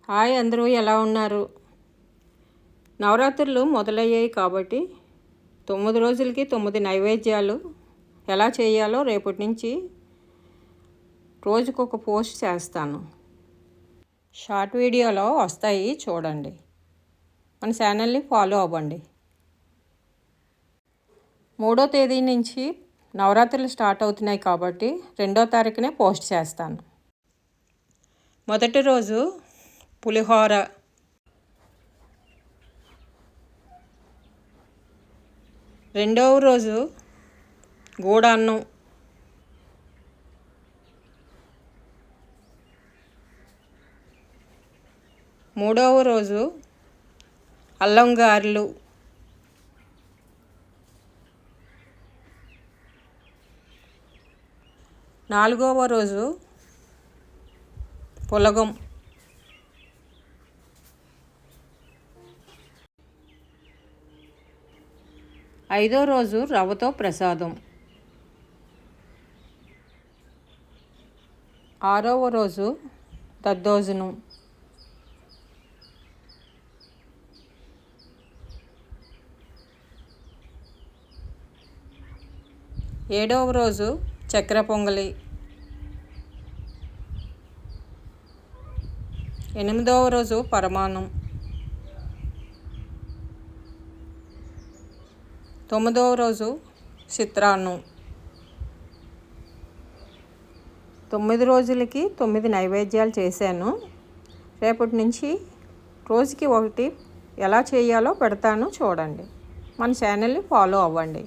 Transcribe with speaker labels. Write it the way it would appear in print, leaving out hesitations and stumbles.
Speaker 1: Hi, అందరూ ఎలా ఉన్నారు? నవరాత్రులు మొదలయ్యాయి కాబట్టి 9 రోజులకి 9 నైవేద్యాలు ఎలా చేయాలో రేపటి నుంచి రోజుకొక పోస్ట్ చేస్తాను. షార్ట్ వీడియోలో వస్తాయి, చూడండి. మన ఛానల్ని ఫాలో అవ్వండి. 3వ తేదీ నుంచి నవరాత్రులు స్టార్ట్ అవుతున్నాయి కాబట్టి 2వ తారీఖునే పోస్ట్ చేస్తాను. మొదటి రోజు పులిహోర, రెండవ రోజు గూడన్నం, మూడవ రోజు అల్లం గారెలు, నాలుగవ రోజు పులగం, ఐదో రోజు రవ్వతో ప్రసాదం, ఆరవ రోజు దద్దోజనం, ఏడవ రోజు చక్కెర పొంగలి, 8వ రోజు పరమాన్నం, 9వ రోజు చిత్రాన్నం. 9 రోజులకి 9 నైవేద్యాలు చేశాను. రేపటి నుంచి రోజుకి ఒకటి ఎలా చేయాలో పెడతాను, చూడండి. మన ఛానల్ని ఫాలో అవ్వండి.